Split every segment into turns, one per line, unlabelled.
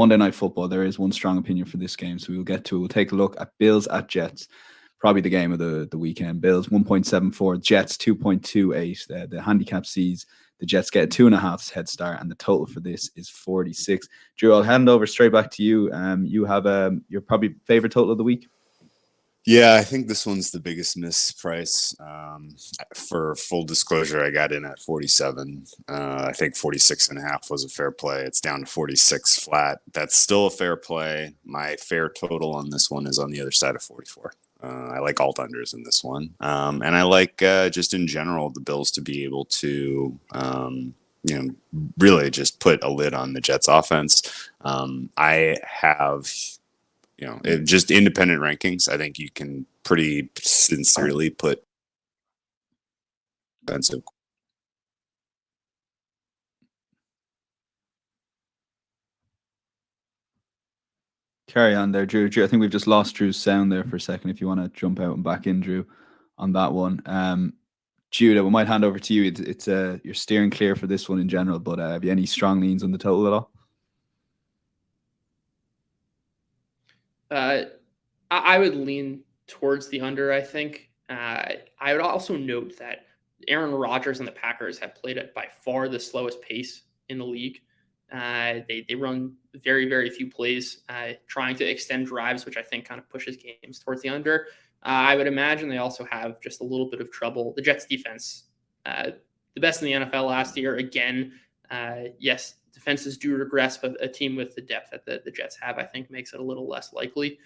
Monday Night Football, there is one strong opinion for this game, so we'll get to it. We'll take a look at Bills at Jets. Probably the game of the weekend. Bills 1.74, Jets 2.28. The handicap sees the Jets get a 2.5 head start, and the total for this is 46. Drew, I'll hand over straight back to you. You have your probably favorite total of the week.
Yeah, I think this one's the biggest miss price. For full disclosure, I got in at 47. I think 46.5 was a fair play. It's down to 46 flat. That's still a fair play. My fair total on this one is on the other side of 44. I like alt unders in this one. And I like just in general the Bills to be able to really just put a lid on the Jets offense. I have just independent rankings. I think you can pretty sincerely put defensive.
Carry on there, Drew. I think we've just lost Drew's sound there for a second. If you want to jump out and back in, Drew, on that one. Judah, we might hand over to you. It's you're steering clear for this one in general, but have you any strong leans on the total at all?
I would lean towards the under, I think. I would also note that Aaron Rodgers and the Packers have played at by far the slowest pace in the league. They run very, very few plays, trying to extend drives, which I think kind of pushes games towards the under. I would imagine they also have just a little bit of trouble. The Jets defense, the best in the NFL last year. Again, yes, defenses do regress, but a team with the depth that the Jets have, I think, makes it a little less likely.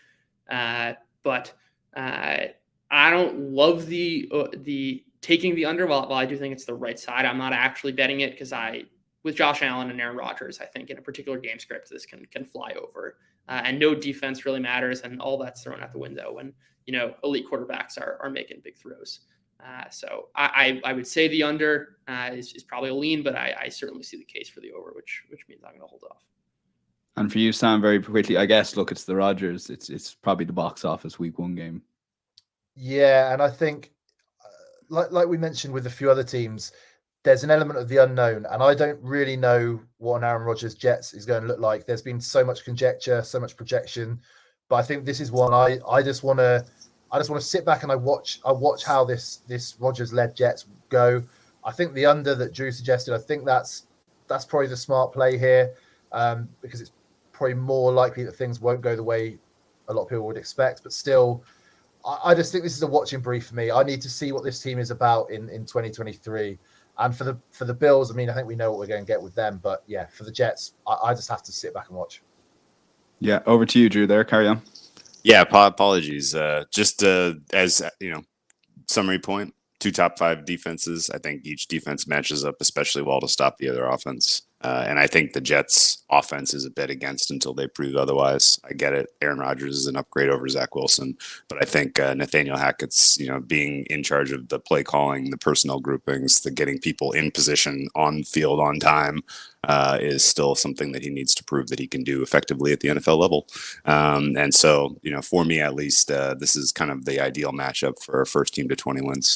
But I don't love the taking the under. While I do think it's the right side, I'm not actually betting it because with Josh Allen and Aaron Rodgers, I think in a particular game script, this can fly over. And no defense really matters, and all that's thrown out the window when elite quarterbacks are making big throws. So I would say the under is probably a lean, but I certainly see the case for the over, which means I'm going to hold off.
And for you, Sam, very quickly, I guess, look, it's the Rodgers. It's probably the box office week one game.
Yeah, and I think, like we mentioned with a few other teams, there's an element of the unknown, and I don't really know what an Aaron Rodgers Jets is going to look like. There's been so much conjecture, so much projection, but I think this is one I just want to sit back and I watch how this Rodgers-led Jets go. I think the under that Drew suggested, I think that's probably the smart play here, because it's probably more likely that things won't go the way a lot of people would expect. But still, I just think this is a watching brief for me. I need to see what this team is about in 2023. And for the Bills, I mean, I think we know what we're going to get with them. But yeah, for the Jets, I just have to sit back and watch.
Yeah, over to you, Drew. There, carry on.
Yeah, apologies. Just as summary point, 2 top 5 defenses. I think each defense matches up especially well to stop the other offense. And I think the Jets' offense is a bet against until they prove otherwise. I get it. Aaron Rodgers is an upgrade over Zach Wilson. But I think Nathaniel Hackett's, being in charge of the play calling, the personnel groupings, the getting people in position on field on time is still something that he needs to prove that he can do effectively at the NFL level. And so, for me at least, this is kind of the ideal matchup for a first team to 20 wins.